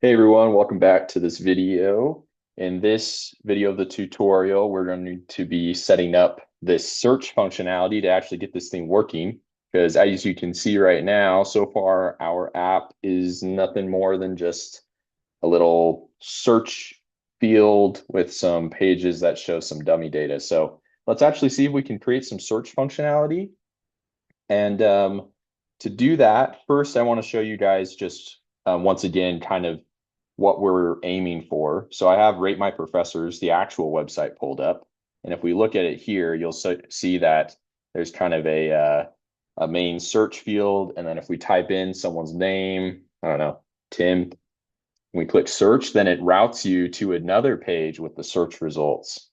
Hey everyone, welcome back to this video. In this video of the tutorial, we're going to be setting up this search functionality to actually get this thing working. Because as you can see right now, so far our app is nothing more than just a little search field with some pages that show some dummy data. So let's actually see if we can create some search functionality. And to do that, first I want to show you guys just once again kind of what we're aiming for. So I have Rate My Professors, the actual website pulled up. And if we look at it here, you'll see that there's kind of a main search field. And then if we type in someone's name, I don't know, Tim, we click search, then it routes you to another page with the search results.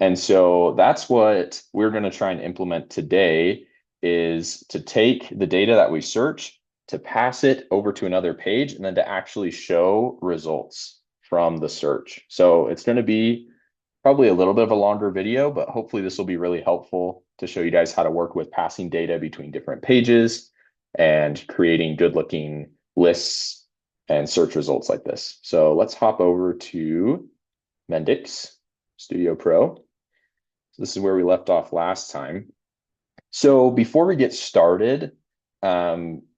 And so that's what we're going to try and implement today is to take the data that we search, to pass it over to another page, and then to actually show results from the search. So it's going to be probably a little bit of a longer video, but hopefully this will be really helpful to show you guys how to work with passing data between different pages and creating good looking lists and search results like this. So let's hop over to Mendix Studio Pro. So this is where we left off last time. So before we get started,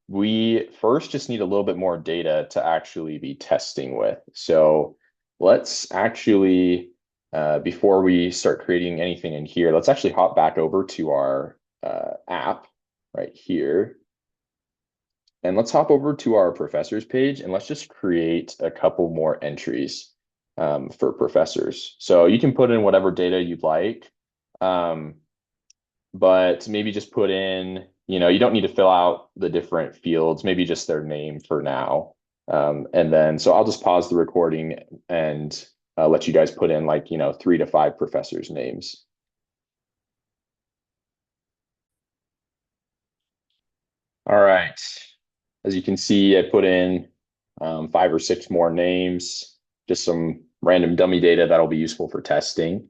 we first just need a little bit more data to actually be testing with. So let's actually, before we start creating anything in here, let's actually hop back over to our app right here. And let's hop over to our professors page and let's just create a couple more entries for professors. So you can put in whatever data you'd like. But maybe just put in, you don't need to fill out the different fields, maybe just their name for now. And then, so I'll just pause the recording and let you guys put in 3 to 5 professors' names. All right. As you can see, I put in 5 or 6 more names, just some random dummy data that'll be useful for testing.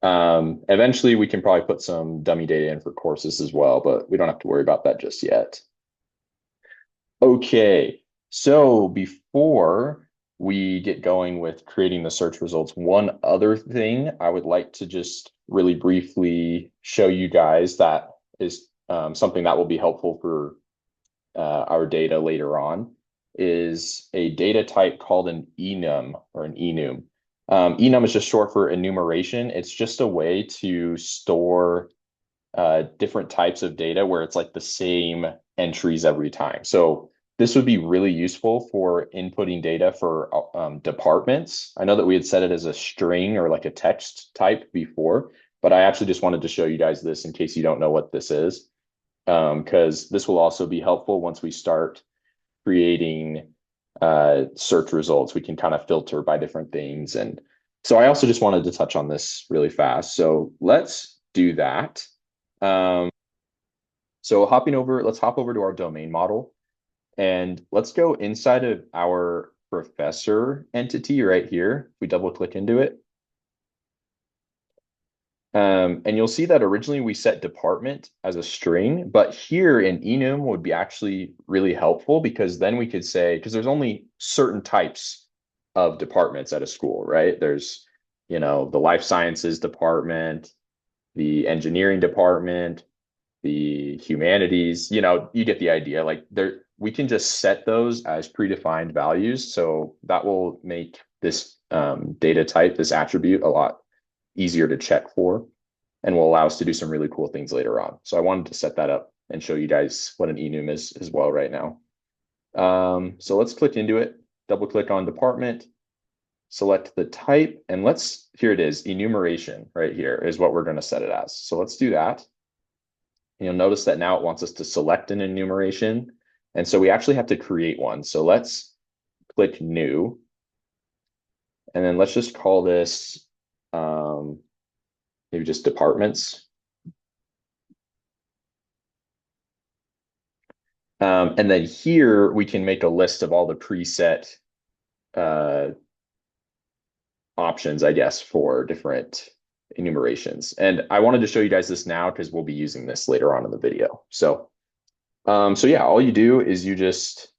Eventually we can probably put some dummy data in for courses as well, but we don't have to worry about that just yet. Okay, so before we get going with creating the search results, one other thing I would like to just really briefly show you guys that is something that will be helpful for our data later on is a data type called an enum or an enum. Enum is just short for enumeration. It's just a way to store different types of data where it's like the same entries every time. So this would be really useful for inputting data for departments. I know that we had set it as a string or like a text type before, but I actually just wanted to show you guys this in case you don't know what this is, because this will also be helpful once we start creating search results. We can kind of filter by different things. And so I also just wanted to touch on this really fast. So let's do that. So let's hop over to our domain model and let's go inside of our professor entity right here. If we double click into it. And you'll see that originally we set department as a string, but here in enum would be actually really helpful because then we could say, because there's only certain types of departments at a school, right? There's, the life sciences department, the engineering department, the humanities, you get the idea. Like we can just set those as predefined values. So that will make this data type, this attribute, a lot easier to check for and will allow us to do some really cool things later on. So I wanted to set that up and show you guys what an enum is as well right now. So let's click into it, double click on department, select the type, and here it is, enumeration right here is what we're going to set it as. So let's do that. You'll notice that now it wants us to select an enumeration. And so we actually have to create one. So let's click new. And then let's just call this maybe just departments. And then here we can make a list of all the preset options, I guess, for different enumerations. And I wanted to show you guys this now because we'll be using this later on in the video. So yeah, all you do is you just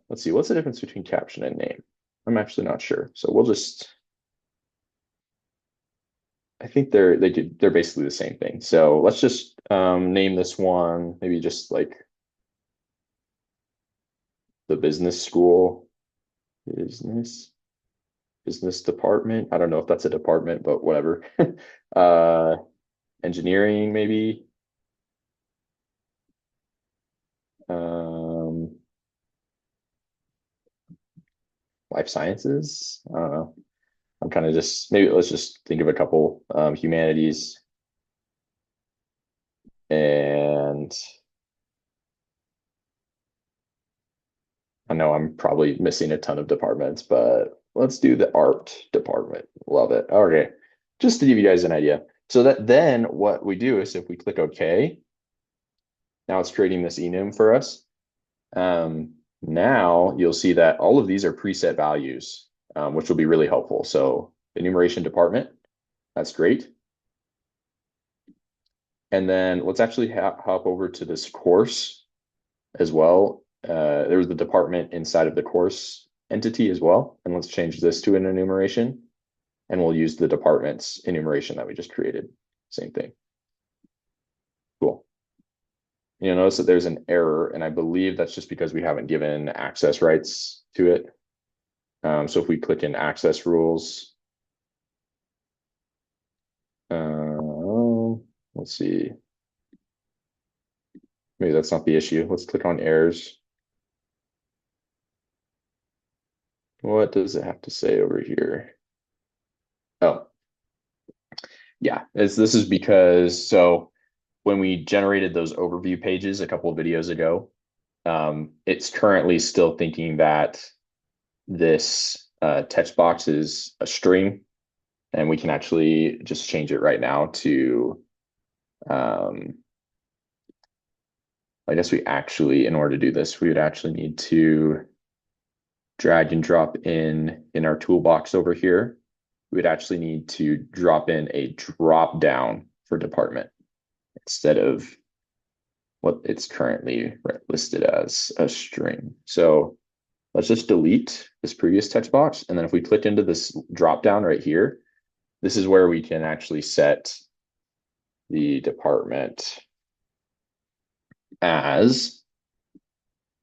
let's see, what's the difference between caption and name? I'm actually not sure. So we'll just, I think they're basically the same thing. So let's just name this one, maybe just like the business school, business department. I don't know if that's a department, but whatever. uh engineering maybe. Um life sciences. I don't know. I'm kind of just maybe let's just think of a couple humanities and I know I'm probably missing a ton of departments, but let's do the art department. Love it. Okay. Just to give you guys an idea. So that then what we do is if we click OK, now it's creating this enum for us. Now you'll see that all of these are preset values, which will be really helpful. So enumeration department, that's great. And then let's actually hop over to this course as well. There was the department inside of the course entity as well. And let's change this to an enumeration. And we'll use the department's enumeration that we just created. Same thing. Cool. You'll notice that there's an error, and I believe that's just because we haven't given access rights to it. So if we click in access rules, let's see. Maybe that's not the issue. Let's click on errors. What does it have to say over here? Oh, yeah, this is because so when we generated those overview pages a couple of videos ago, it's currently still thinking that this text box is a string, and we can actually just change it right now to, I guess we actually, in order to do this, we would actually need to drag and drop in our toolbox over here. We would actually need to drop in a drop down for department instead of what it's currently listed as a string. So let's just delete this previous text box. And then if we click into this drop down right here, this is where we can actually set the department as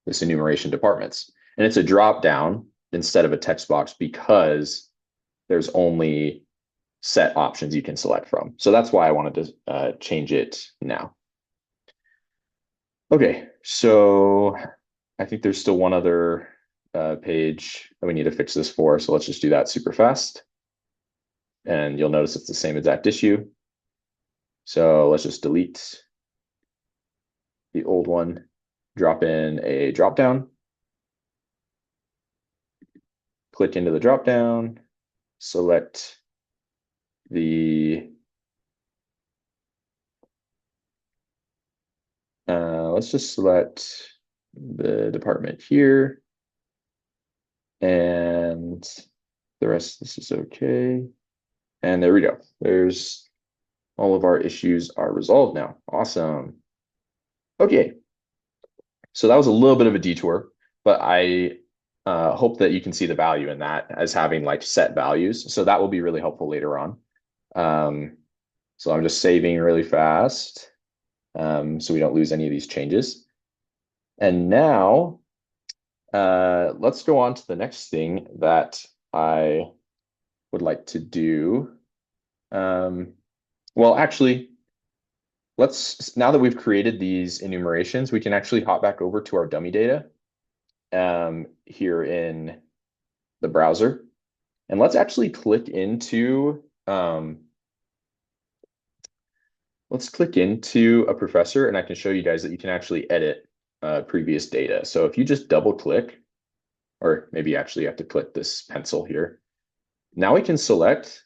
this enumeration departments. And it's a drop down instead of a text box because there's only set options you can select from. So that's why I wanted to change it now. Okay, so I think there's still one other page that we need to fix this for. So let's just do that super fast. And you'll notice it's the same exact issue. So let's just delete the old one, drop in a drop down, click into the drop down, select the let's just select the department here, and the rest of this is okay. And there we go. There's all of our issues are resolved now. Awesome. Okay. So that was a little bit of a detour, but I hope that you can see the value in that as having like set values. So that will be really helpful later on. So I'm just saving really fast so we don't lose any of these changes. And now let's go on to the next thing that I would like to do. Well, actually, now that we've created these enumerations, we can actually hop back over to our dummy data here in the browser. And let's actually click into a professor, and I can show you guys that you can actually edit previous data. So if you just double click, or maybe actually you have to click this pencil here. Now we can select,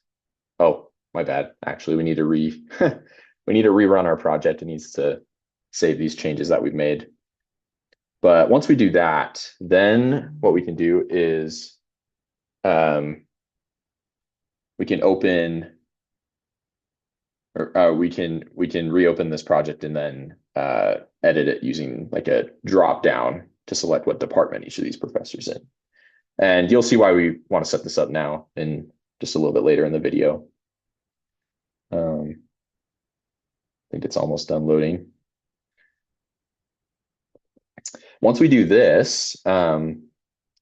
oh, my bad. Actually, we need to rerun our project. It needs to save these changes that we've made. But once we do that, then what we can do is we can open or we can reopen this project and then edit it using like a drop down to select what department each of these professors in. And you'll see why we want to set this up now and just a little bit later in the video. I think it's almost done loading. Once we do this, the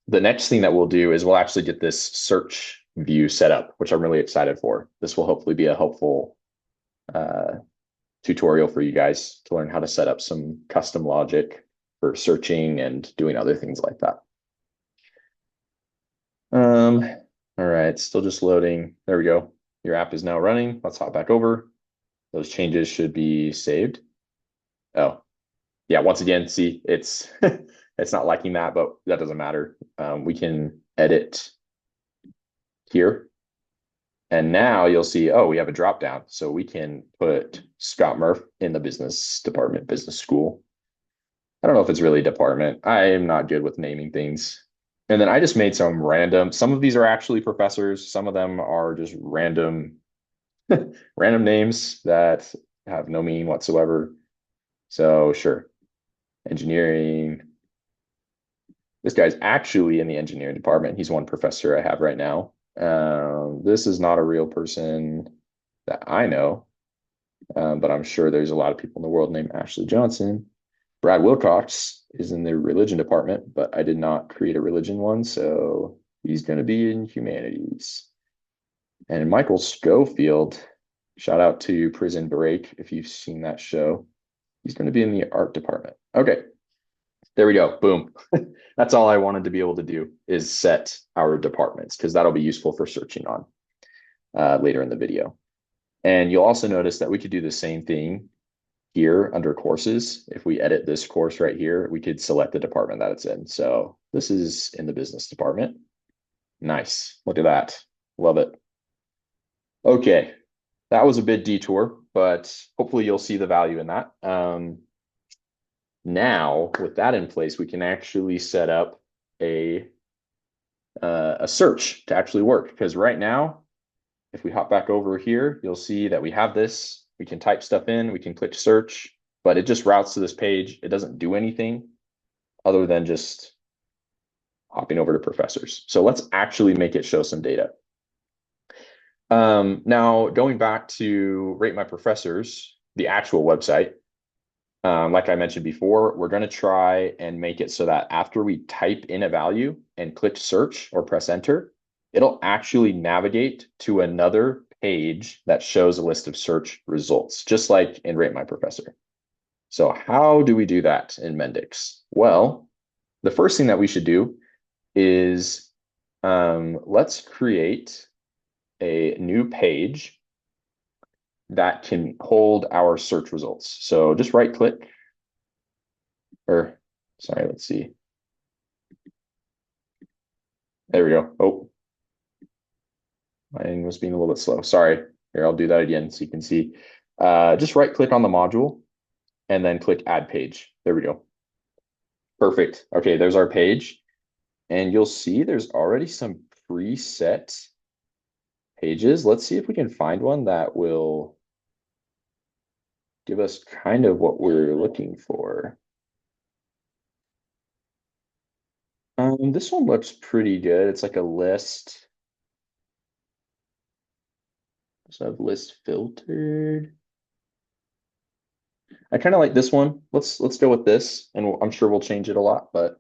next thing that we'll do is we'll actually get this search view set up, which I'm really excited for. This will hopefully be a helpful tutorial for you guys to learn how to set up some custom logic for searching and doing other things like that. All right, still just loading. There we go. Your app is now running. Let's hop back over. Those changes should be saved. Oh, yeah, once again, see, it's it's not liking that, but that doesn't matter. We can edit here. And now you'll see, oh, we have a drop down. So we can put Scott Murph in the business department, business school. I don't know if it's really a department. I am not good with naming things. And then I just made some random, some of these are actually professors. Some of them are just random, random names that have no meaning whatsoever. So sure, engineering. This guy's actually in the engineering department. He's one professor I have right now. This is not a real person that I know, but I'm sure there's a lot of people in the world named Ashley Johnson. Brad Wilcox is in the religion department, but I did not create a religion one, so he's going to be in humanities. And Michael Schofield, shout out to Prison Break if you've seen that show. He's going to be in the art department. Okay, there we go. Boom. That's all I wanted to be able to do is set our departments because that'll be useful for searching on later in the video. And you'll also notice that we could do the same thing here under courses. If we edit this course right here, we could select the department that it's in. So this is in the business department. Nice. Look at that. Love it. Okay. That was a bit detour, but hopefully you'll see the value in that. Now, with that in place, we can actually set up a search to actually work. Because right now, if we hop back over here, you'll see that we have this. We can type stuff in, we can click search, but it just routes to this page. It doesn't do anything other than just hopping over to professors. So let's actually make it show some data. Now, going back to Rate My Professors, the actual website, like I mentioned before, we're going to try and make it so that after we type in a value and click search or press enter, it'll actually navigate to another page that shows a list of search results, just like in Rate My Professor. So how do we do that in Mendix? Well, the first thing that we should do is let's create a new page that can hold our search results. So just right click, or sorry, let's see. There we go. Oh, mine was being a little bit slow. Sorry. Here, I'll do that again so you can see. Just right click on the module and then click add page. There we go. Perfect. Okay, there's our page. And you'll see there's already some preset pages. Let's see if we can find one that will give us kind of what we're looking for. This one looks pretty good. It's like a list. So I have list filtered. I kind of like this one. Let's go with this, and I'm sure we'll change it a lot, but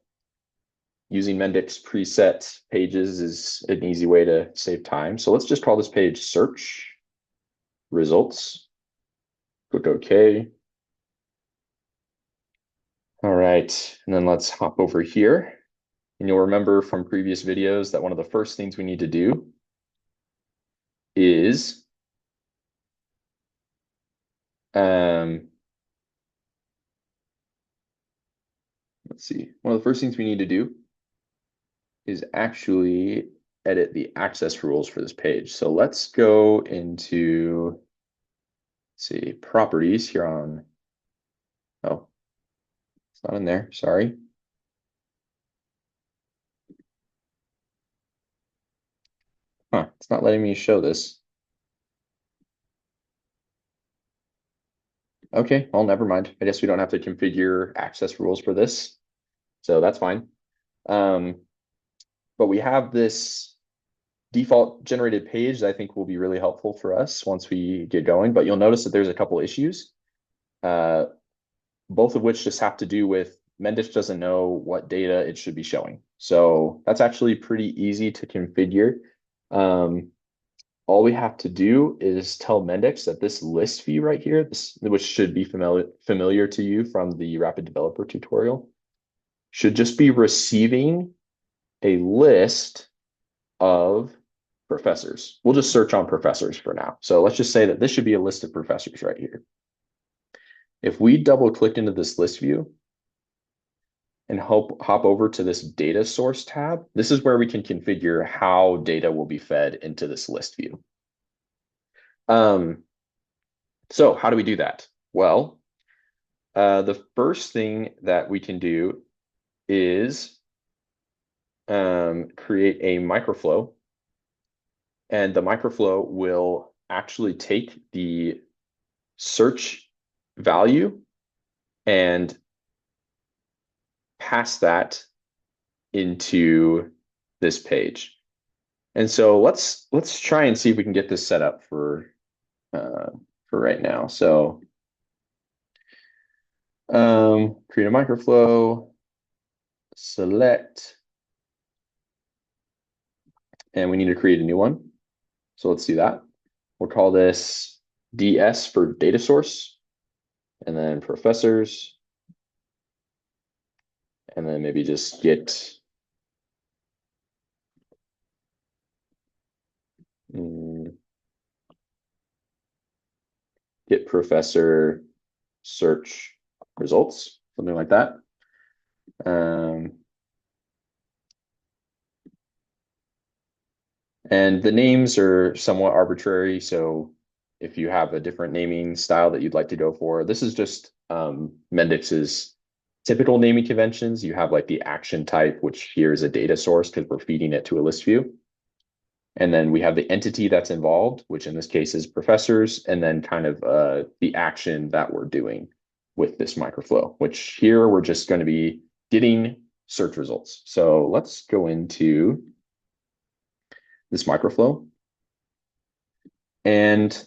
using Mendix preset pages is an easy way to save time. So let's just call this page search results. Click OK. All right, and then let's hop over here. And you'll remember from previous videos that one of the first things we need to do is let's see. One of the first things we need to do is actually edit the access rules for this page. So let's go into, let's see, properties here on, oh, it's not in there, sorry. Huh, it's not letting me show this. Okay, well, never mind. I guess we don't have to configure access rules for this. So that's fine. But we have this default generated page that I think will be really helpful for us once we get going. But you'll notice that there's a couple issues, both of which just have to do with Mendix doesn't know what data it should be showing. So that's actually pretty easy to configure. All we have to do is tell Mendix that this list view right here, which should be familiar to you from the Rapid Developer tutorial, should just be receiving a list of professors. We'll just search on professors for now. So let's just say that this should be a list of professors right here. If we double click into this list view and hop over to this data source tab, this is where we can configure how data will be fed into this list view. So how do we do that? Well, the first thing that we can do is create a microflow, and the microflow will actually take the search value and pass that into this page. And so let's try and see if we can get this set up for right now. So create a microflow, select, and we need to create a new one. So let's do that. We'll call this DS for data source, and then professors, and then maybe just get professor search results, something like that. And the names are somewhat arbitrary. So if you have a different naming style that you'd like to go for, this is just Mendix's typical naming conventions. You have like the action type, which here is a data source because we're feeding it to a list view. And then we have the entity that's involved, which in this case is professors, and then kind of the action that we're doing with this microflow, which here we're just going to be getting search results. So let's go into this microflow. And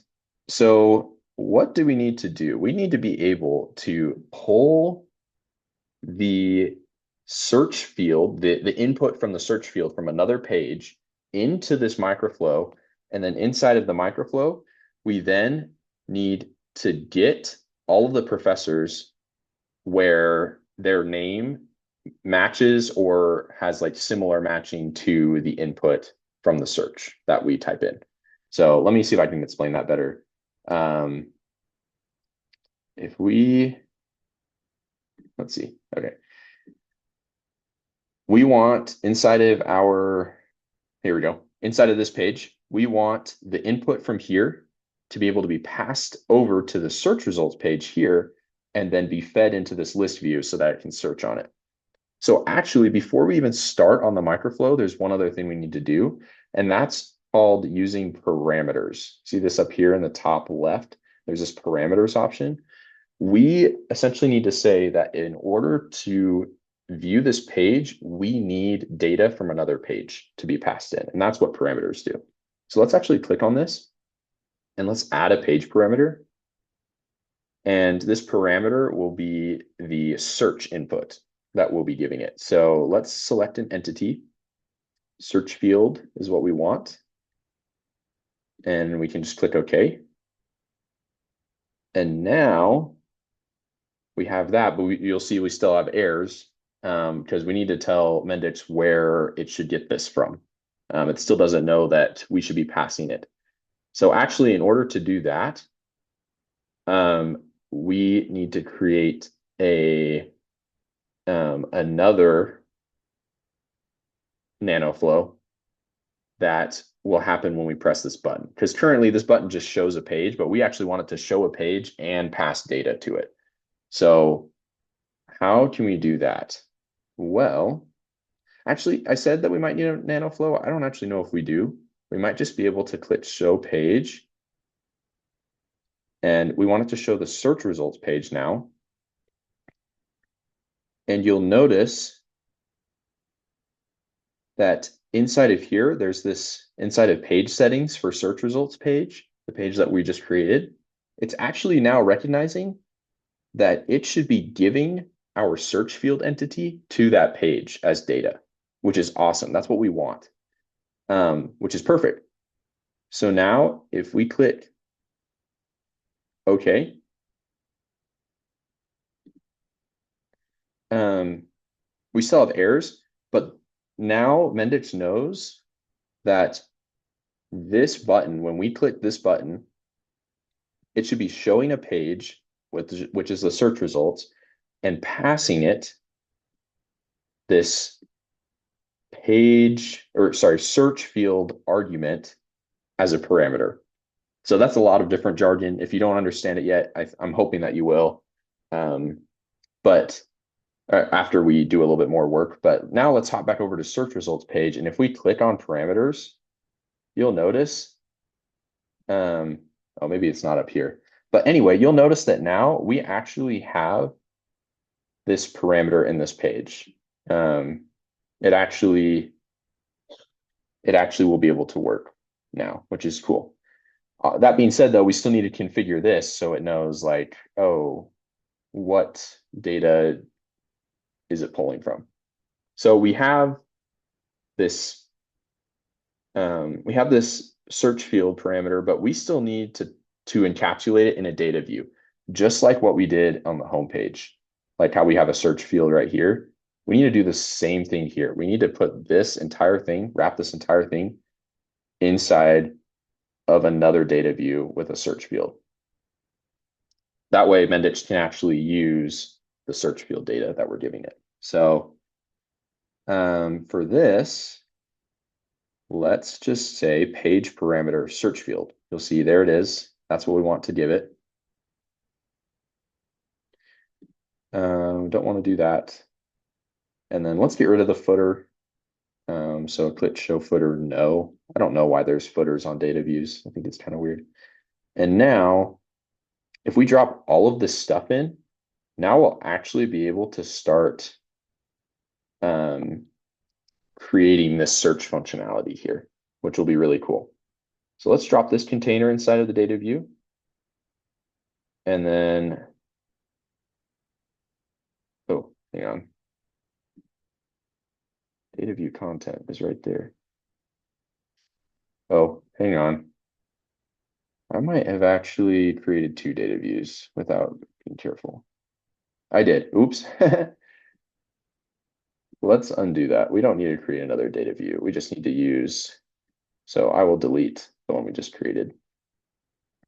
so what do we need to do? We need to be able to pull the search field, the input from the search field from another page into this microflow. And then inside of the microflow, we then need to get all of the professors where their name matches or has like similar matching to the input from the search that we type in. So let me see if I can explain that better. If we, let's see, okay. We want inside of our, here we go. Inside of this page, we want the input from here to be able to be passed over to the search results page here and then be fed into this list view so that it can search on it. So actually, before we even start on the microflow, there's one other thing we need to do, and that's called using parameters. See this up here in the top left? There's this parameters option. We essentially need to say that in order to view this page, we need data from another page to be passed in, and that's what parameters do. So let's actually click on this, and let's add a page parameter. And this parameter will be the search input that we'll be giving it. So let's select an entity. Search field is what we want. And we can just click OK. And now we have that, but you'll see we still have errors because we need to tell Mendix where it should get this from. It still doesn't know that we should be passing it. So actually, in order to do that, we need to create a another nanoflow that will happen when we press this button. Because currently this button just shows a page, but we actually want it to show a page and pass data to it. So how can we do that? Well, actually, I said that we might need a nanoflow. I don't actually know if we do. We might just be able to click show page. And we want it to show the search results page now. And you'll notice that inside of here, there's this inside of page settings for search results page, the page that we just created. It's actually now recognizing that it should be giving our search field entity to that page as data, which is awesome. That's what we want, which is perfect. So now if we click OK, we still have errors, but now Mendix knows that this button, when we click this button, it should be showing a page, which is the search results, and passing it this search field argument as a parameter. So that's a lot of different jargon. If you don't understand it yet, I'm hoping that you will. But after we do a little bit more work. But now let's hop back over to search results page. And if we click on parameters, you'll notice, oh, maybe it's not up here. But anyway, you'll notice that now we actually have this parameter in this page. It actually will be able to work now, which is cool. That being said, though, we still need to configure this so it knows like, oh, what data is it pulling from? So we have this search field parameter, but we still need to encapsulate it in a data view, just like what we did on the home page, like how we have a search field right here. We need to do the same thing here. We need to put this entire thing, wrap this entire thing inside of another data view with a search field. That way, Mendix can actually use the search field data that we're giving it. So for this, let's just say page parameter search field. You'll see there it is. That's what we want to give it. Don't want to do that. And then let's get rid of the footer. So click show footer, no. I don't know why there's footers on data views. I think it's kind of weird. And now, if we drop all of this stuff in, now we'll actually be able to start creating this search functionality here, which will be really cool. So let's drop this container inside of the data view. And then, oh, hang on. Data view content is right there. Oh, hang on. I might have actually created two data views without being careful. I did. Oops. Let's undo that. We don't need to create another data view. We just need to use, so I will delete the one we just created.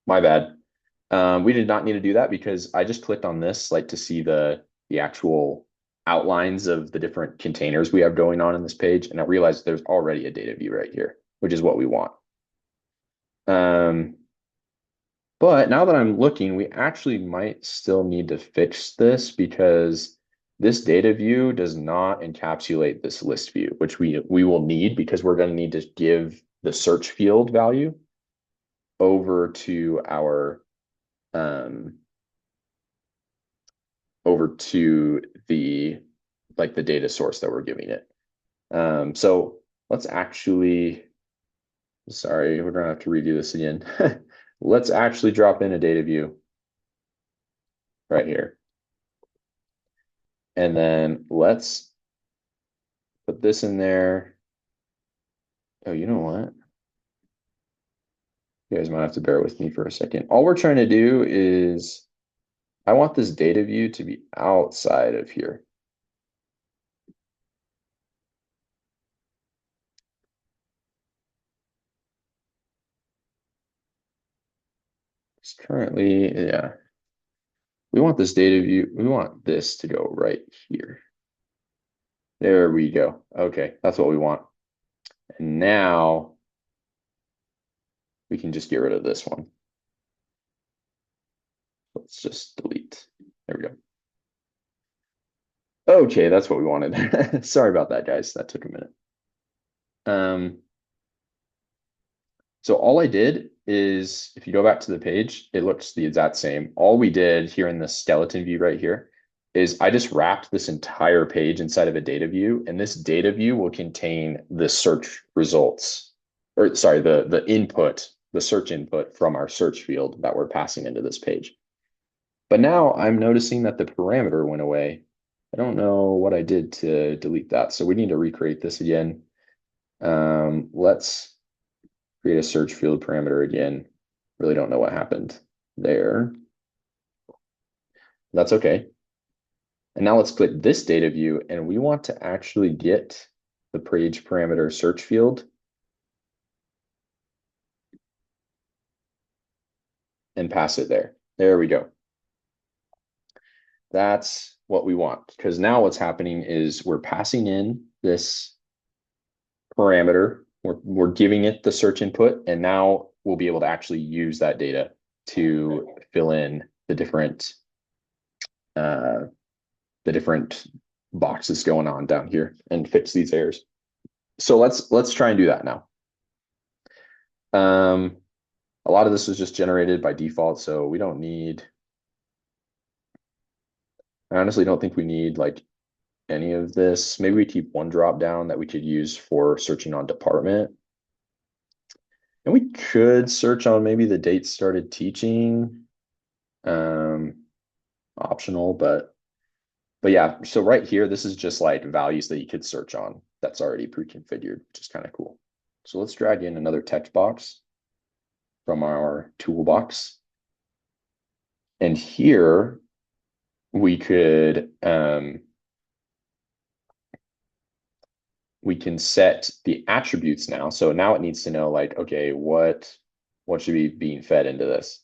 My bad. We did not need to do that because I just clicked on this like to see the actual outlines of the different containers we have going on in this page. And I realized there's already a data view right here, which is what we want. But now that I'm looking, we actually might still need to fix this because this data view does not encapsulate this list view, which we will need because we're going to need to give the search field value over to our over to the data source that we're giving it. So let's actually, sorry, we're gonna have to redo this again. Let's actually drop in a data view right here. And then let's put this in there. Oh, you know what? You guys might have to bear with me for a second. All we're trying to do is, I want this data view to be outside of here. It's currently, yeah. We want this data view, we want this to go right here. There we go. Okay, that's what we want. And now we can just get rid of this one. Let's just delete. There we go. Okay, that's what we wanted. Sorry about that, guys. That took a minute. So all I did is, if you go back to the page, it looks the exact same. All we did here in the skeleton view right here is I just wrapped this entire page inside of a data view, and this data view will contain the search results, or sorry, the input, the search input from our search field that we're passing into this page. But now I'm noticing that the parameter went away. I don't know what I did to delete that. So we need to recreate this again. Let's create a search field parameter again. Really don't know what happened there. That's okay. And now let's click this data view, and we want to actually get the page parameter search field and pass it there. There we go. That's what we want, because now what's happening is we're passing in this parameter, we're giving it the search input, and now we'll be able to actually use that data to fill in the different boxes going on down here and fix these errors. So let's try and do that now. A lot of this was just generated by default, so we don't need, I honestly don't think we need like any of this. Maybe we keep one drop down that we could use for searching on department. And we could search on maybe the date started teaching, optional, but yeah, so right here, this is just like values that you could search on that's already pre-configured, which is kind of cool. So let's drag in another text box from our toolbox. And here we could, we can set the attributes now. So now it needs to know like, okay, what should be being fed into this?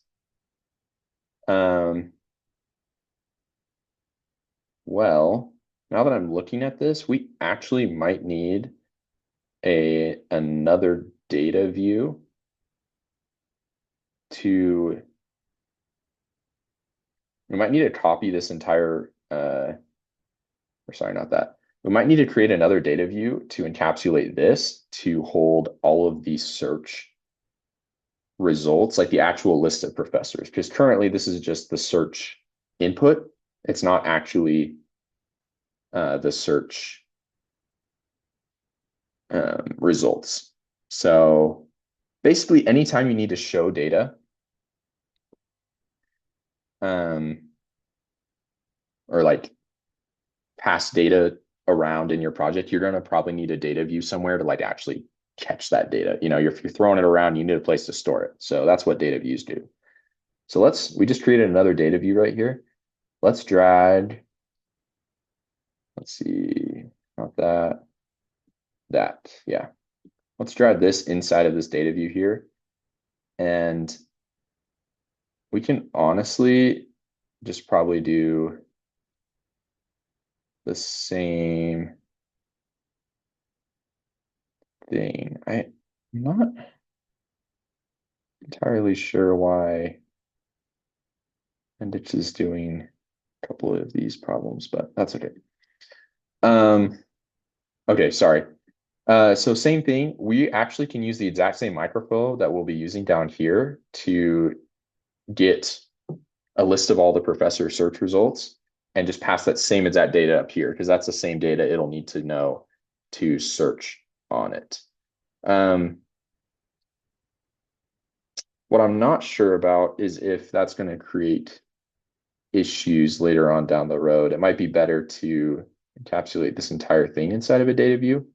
Well, now that I'm looking at this, we actually might need another data view we might need to copy this entire, or sorry, not that. We might need to create another data view to encapsulate this to hold all of these search results, like the actual list of professors, because currently this is just the search input. It's not actually the search results. So basically, anytime you need to show data, or like pass data around in your project, you're going to probably need a data view somewhere to like actually catch that data. You know, if you're throwing it around, you need a place to store it. So that's what data views do. So we just created another data view right here. Let's drag, let's see, not that, yeah. Let's drag this inside of this data view here. And we can honestly just probably do the same thing. I'm not entirely sure why Mendix is doing a couple of these problems, but that's okay. Okay, sorry. So same thing, we actually can use the exact same microflow that we'll be using down here to get a list of all the professor search results and just pass that same exact data up here, because that's the same data it'll need to know to search on it. What I'm not sure about is if that's going to create issues later on down the road. It might be better to encapsulate this entire thing inside of a data view.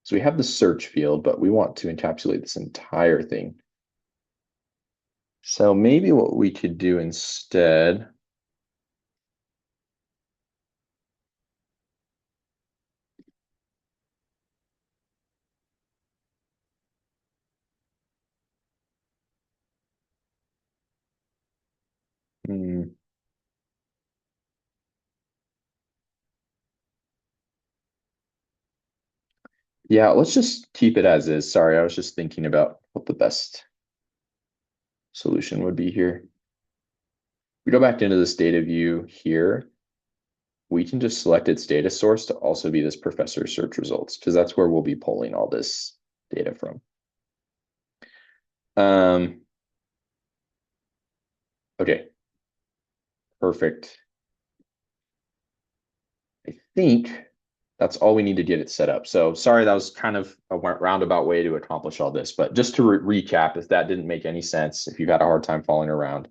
So we have the search field, but we want to encapsulate this entire thing. So maybe what we could do instead, yeah, let's just keep it as is. Sorry, I was just thinking about what the best solution would be here. We go back into this data view here. We can just select its data source to also be this professor search results, because that's where we'll be pulling all this data from. Okay, perfect. I think that's all we need to get it set up. So sorry, that was kind of a roundabout way to accomplish all this, but just to recap, if that didn't make any sense, if you've had a hard time following around,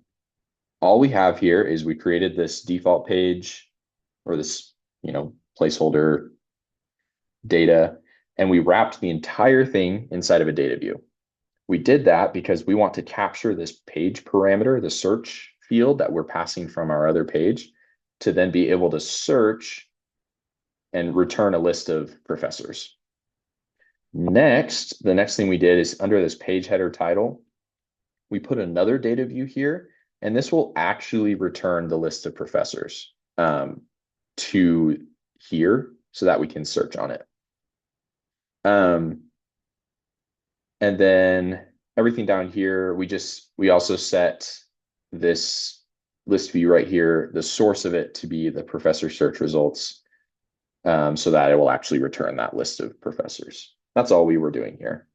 all we have here is we created this default page or this, placeholder data, and we wrapped the entire thing inside of a data view. We did that because we want to capture this page parameter, the search field that we're passing from our other page, to then be able to search and return a list of professors. Next, the next thing we did is under this page header title, we put another data view here, and this will actually return the list of professors to here so that we can search on it. And then everything down here, we also set this list view right here, the source of it to be the professor search results, so that it will actually return that list of professors. That's all we were doing here.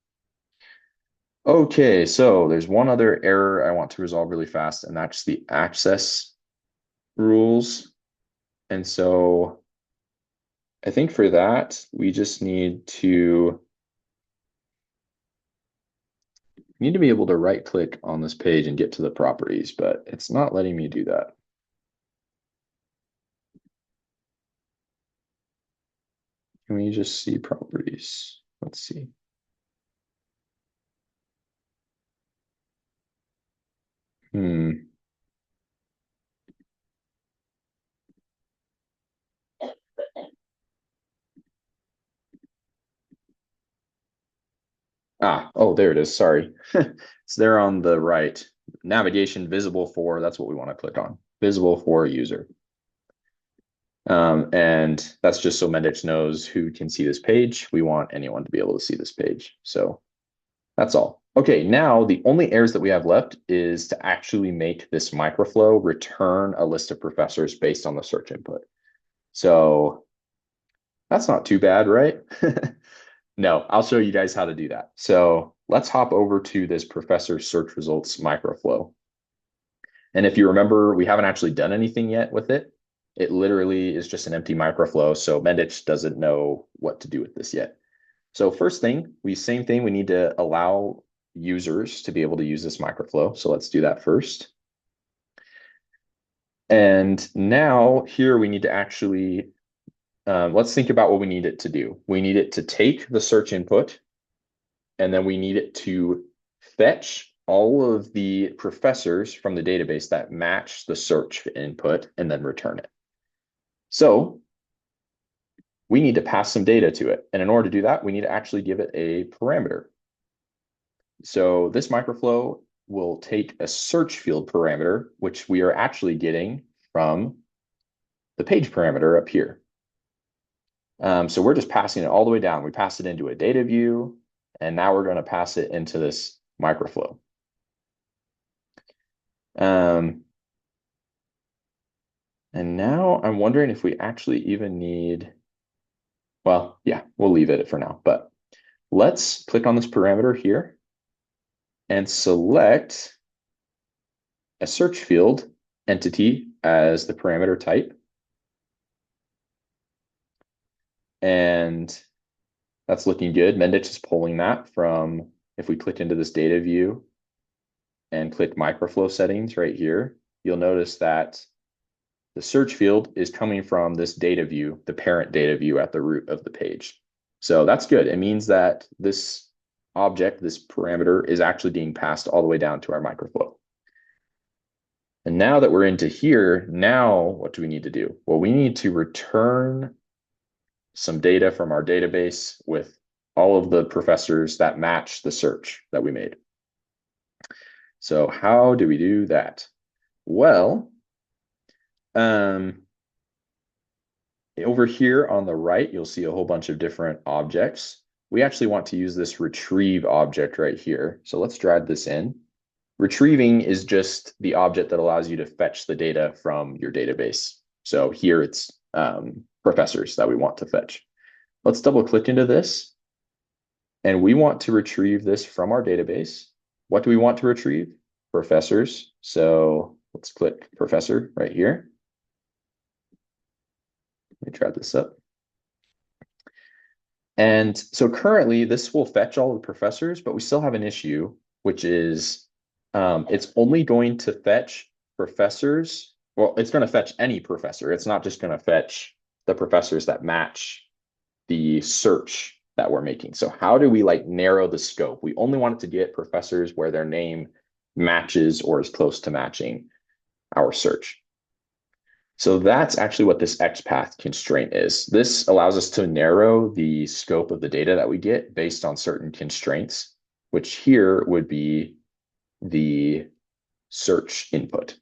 Okay, so there's one other error I want to resolve really fast, and that's the access rules. And so I think for that, we just need to be able to right click on this page and get to the properties, but it's not letting me do that. Can we just see properties? Let's see. Oh, there it is. Sorry. It's there on the right. Navigation visible for, that's what we want to click on. Visible for a user. And that's just so Mendix knows who can see this page. We want anyone to be able to see this page. So that's all. Okay, now the only errors that we have left is to actually make this microflow return a list of professors based on the search input. So that's not too bad, right? No, I'll show you guys how to do that. So let's hop over to this professor search results microflow. And if you remember, we haven't actually done anything yet with it. It literally is just an empty microflow. So Mendix doesn't know what to do with this yet. So first thing, same thing, we need to allow users to be able to use this microflow. So let's do that first. And now here we need to actually, let's think about what we need it to do. We need it to take the search input, and then we need it to fetch all of the professors from the database that match the search input and then return it. So we need to pass some data to it. And in order to do that, we need to actually give it a parameter. So this microflow will take a search field parameter, which we are actually getting from the page parameter up here. So we're just passing it all the way down. We pass it into a data view, and now we're going to pass it into this microflow. And now I'm wondering if we actually even need, well, yeah, we'll leave it for now, but let's click on this parameter here and select a search field entity as the parameter type. And that's looking good. Mendix is pulling that from, if we click into this data view and click microflow settings right here, you'll notice that the search field is coming from this data view, the parent data view at the root of the page. So that's good. It means that this object, this parameter, is actually being passed all the way down to our microflow. And now that we're into here, now what do we need to do? Well, we need to return some data from our database with all of the professors that match the search that we made. So how do we do that? Well, over here on the right, you'll see a whole bunch of different objects. We actually want to use this retrieve object right here. So let's drag this in. Retrieving is just the object that allows you to fetch the data from your database. So here it's professors that we want to fetch. Let's double click into this. And we want to retrieve this from our database. What do we want to retrieve? Professors. So let's click professor right here. Let me try this up. And so currently this will fetch all the professors, but we still have an issue, which is it's only going to fetch professors. Well, it's going to fetch any professor. It's not just going to fetch the professors that match the search that we're making. So how do we like narrow the scope? We only want it to get professors where their name matches or is close to matching our search. So that's actually what this XPath constraint is. This allows us to narrow the scope of the data that we get based on certain constraints, which here would be the search input.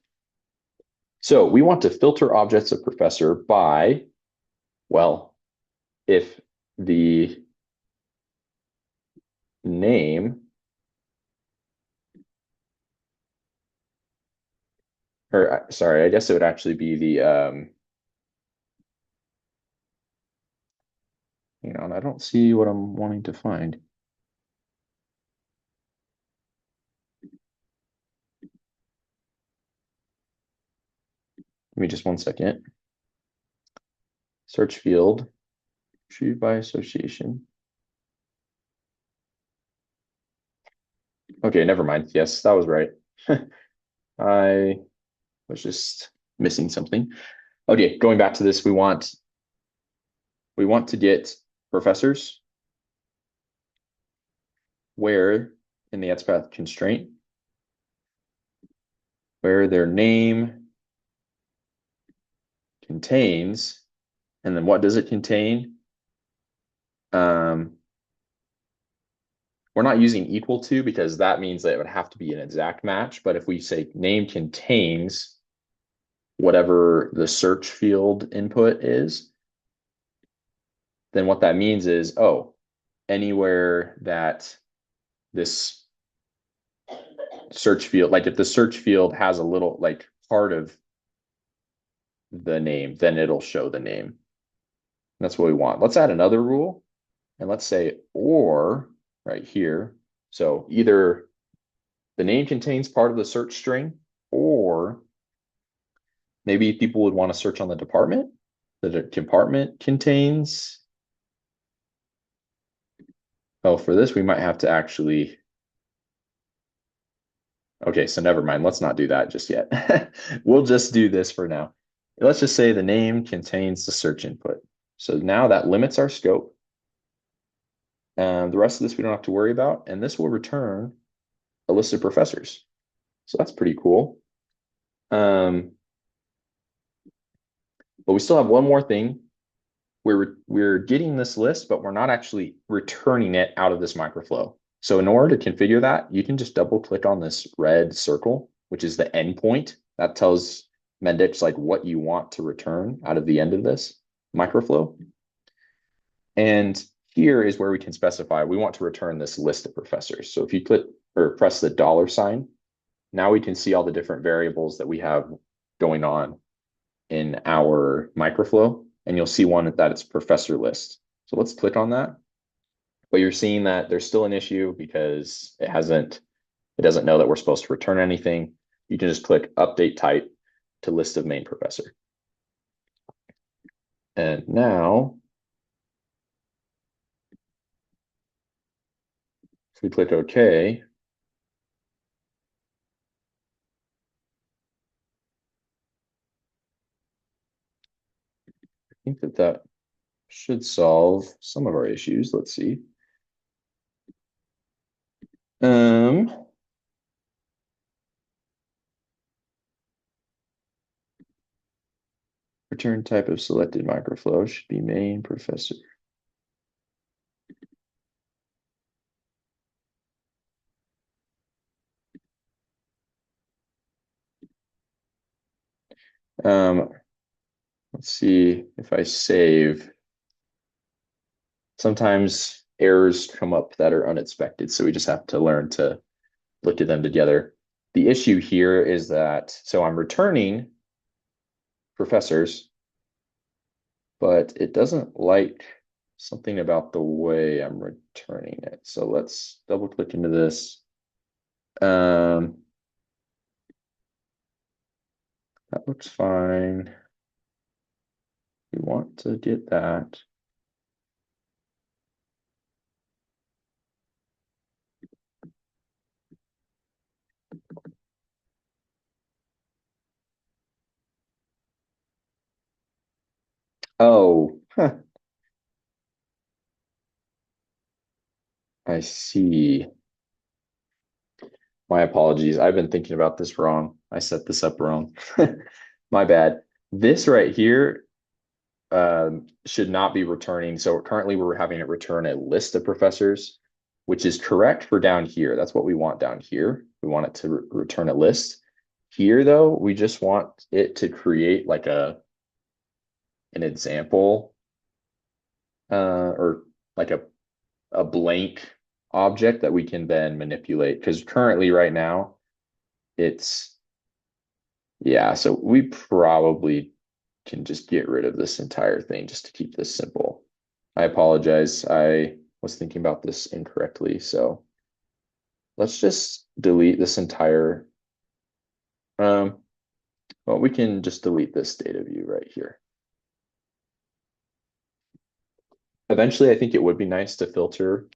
So we want to filter objects of professor by, well, if the name, or sorry, I guess it would actually be the, hang on, I don't see what I'm wanting to find. Give me just one second. Search field, retrieve by association. Okay, never mind. Yes, that was right. I was just missing something. Okay, going back to this, we want to get professors where in the XPath constraint, where their name contains, and then what does it contain? We're not using equal to because that means that it would have to be an exact match. But if we say name contains whatever the search field input is, then what that means is, oh, anywhere that this search field, like if the search field has a little like part of the name, then it'll show the name. That's what we want. Let's add another rule and let's say or right here. So either the name contains part of the search string, or maybe people would want to search on the department. The department contains. Oh, for this, we might have to actually. Okay, so never mind. Let's not do that just yet. We'll just do this for now. Let's just say the name contains the search input. So now that limits our scope. The rest of this we don't have to worry about. And this will return a list of professors. So that's pretty cool. But we still have one more thing. We're getting this list, but we're not actually returning it out of this microflow. So in order to configure that, you can just double click on this red circle, which is the endpoint. That tells Mendix like what you want to return out of the end of this microflow. And here is where we can specify we want to return this list of professors. So if you click or press the $sign, now we can see all the different variables that we have going on in our microflow, and you'll see one that it's professor list. So let's click on that. But you're seeing that there's still an issue because it doesn't know that we're supposed to return anything. You can just click update type to list of main professor. And now if we click OK, I think that should solve some of our issues. Let's see. Return type of selected microflow should be main professor. Let's see if I save. Sometimes errors come up that are unexpected, so we just have to learn to look at them together. The issue here is that, so I'm returning professors, but it doesn't like something about the way I'm returning it. So let's double click into this. That looks fine. We want to get that. Oh, huh. I see. My apologies. I've been thinking about this wrong. I set this up wrong. My bad. This right here should not be returning. So currently we're having it return a list of professors, which is correct for down here. That's what we want down here. We want it to return a list. Here, though, we just want it to create like an example or like a blank object that we can then manipulate. Because currently right now, it's, yeah, so we probably can just get rid of this entire thing just to keep this simple. I apologize. I was thinking about this incorrectly. So let's just delete this entire, well, we can just delete this data view right here. Eventually, I think it would be nice to filter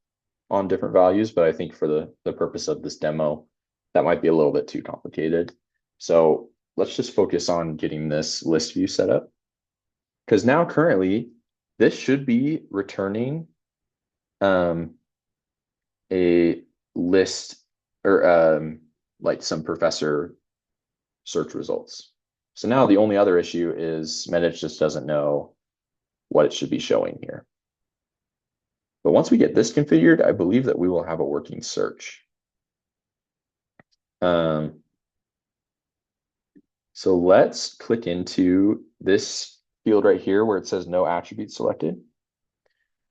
on different values, but I think for the purpose of this demo, that might be a little bit too complicated. So let's just focus on getting this list view set up. Because now currently, this should be returning a list or like some professor search results. So now the only other issue is Mendix just doesn't know what it should be showing here. But once we get this configured, I believe that we will have a working search. So let's click into this field right here where it says no attributes selected.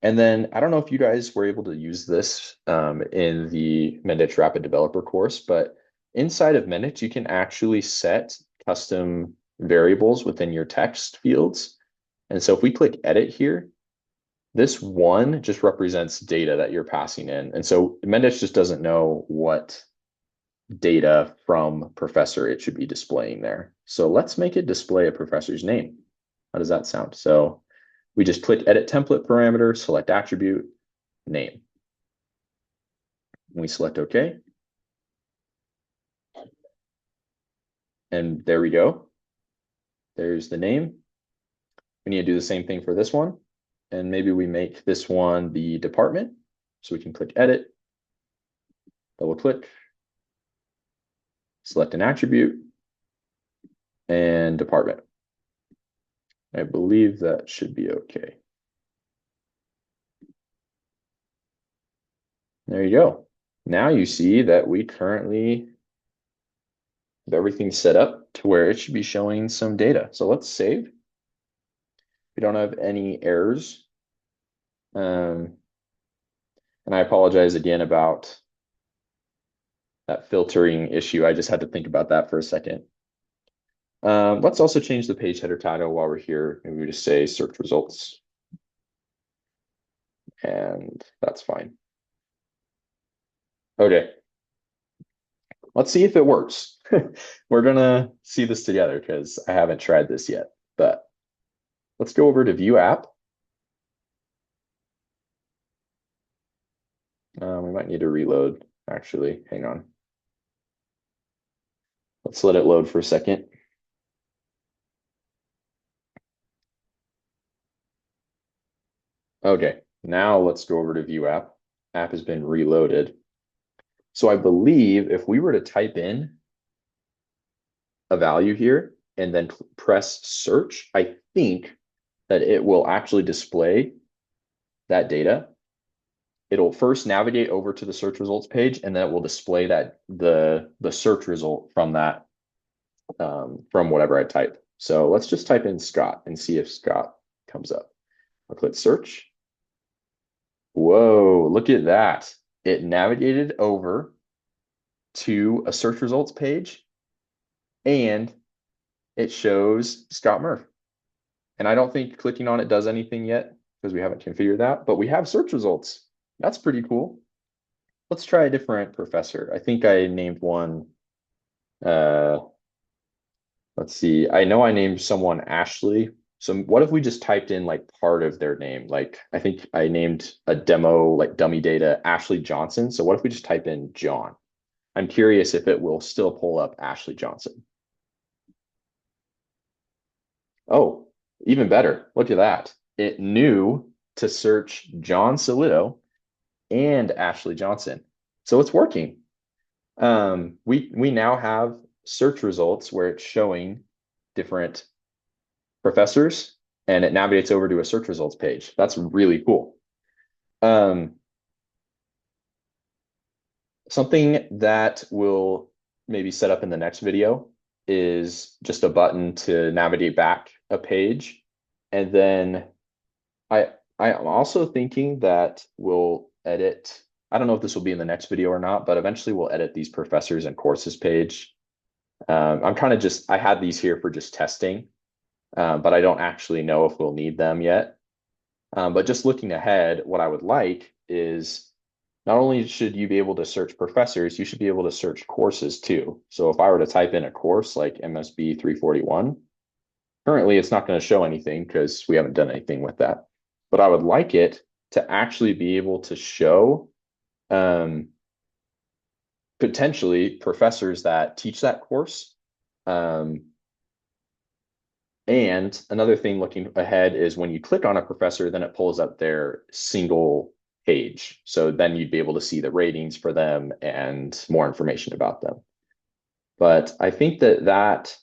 And then I don't know if you guys were able to use this in the Mendix Rapid Developer course, but inside of Mendix, you can actually set custom variables within your text fields. And so if we click edit here, this one just represents data that you're passing in. And so Mendix just doesn't know what data from professor it should be displaying there. So let's make it display a professor's name. How does that sound? So we just click edit template parameter, select attribute, name. We select OK. And there we go. There's the name. We need to do the same thing for this one. And maybe we make this one the department. So we can click edit, double click, select an attribute, and department. I believe that should be okay. There you go. Now you see that we currently have everything set up to where it should be showing some data. So let's save. We don't have any errors. And I apologize again about that filtering issue. I just had to think about that for a second. Let's also change the page header title while we're here. Maybe we just say search results. And that's fine. Okay. Let's see if it works. We're gonna see this together because I haven't tried this yet. But let's go over to view app. We might need to reload, actually. Hang on. Let's let it load for a second. Okay, now let's go over to view app. App has been reloaded. So I believe if we were to type in a value here and then press search, I think that it will actually display that data. It'll first navigate over to the search results page, and then it will display that the search result from that from whatever I type. So let's just type in Scott and see if Scott comes up. I'll click search. Whoa, look at that. It navigated over to a search results page and it shows Scott Murph. And I don't think clicking on it does anything yet. because we haven't configured that, but we have search results. That's pretty cool. Let's try a different professor. I think I named one, uh, let's see. I know I named someone Ashley. So what if we just typed in like part of their name? Like I think I named a demo like dummy data Ashley Johnson. So what if we just type in John? I'm curious if it will still pull up Ashley Johnson. Oh, even better. Look at that. It knew to search John Solito and Ashley Johnson. So it's working. We now have search results where it's showing different professors and it navigates over to a search results page. That's really cool. Um, Something that we'll maybe set up in the next video is just a button to navigate back a page. And then I'm also thinking that we'll edit. I don't know if this will be in the next video or not, but eventually we'll edit these professors and courses page. I'm kind of just, I had these here for just testing, but I don't actually know if we'll need them yet. But just looking ahead, what I would like is not only should you be able to search professors, you should be able to search courses too. So if I were to type in a course like MSB 341, currently it's not going to show anything because we haven't done anything with that. But I would like it to actually be able to show potentially professors that teach that course. And another thing looking ahead is when you click on a professor, then it pulls up their single page. So then you'd be able to see the ratings for them and more information about them. But I think that that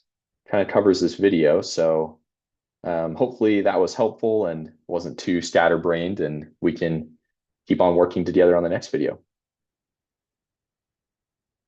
kind of covers this video. So hopefully that was helpful and wasn't too scatterbrained, and we can keep on working together on the next video.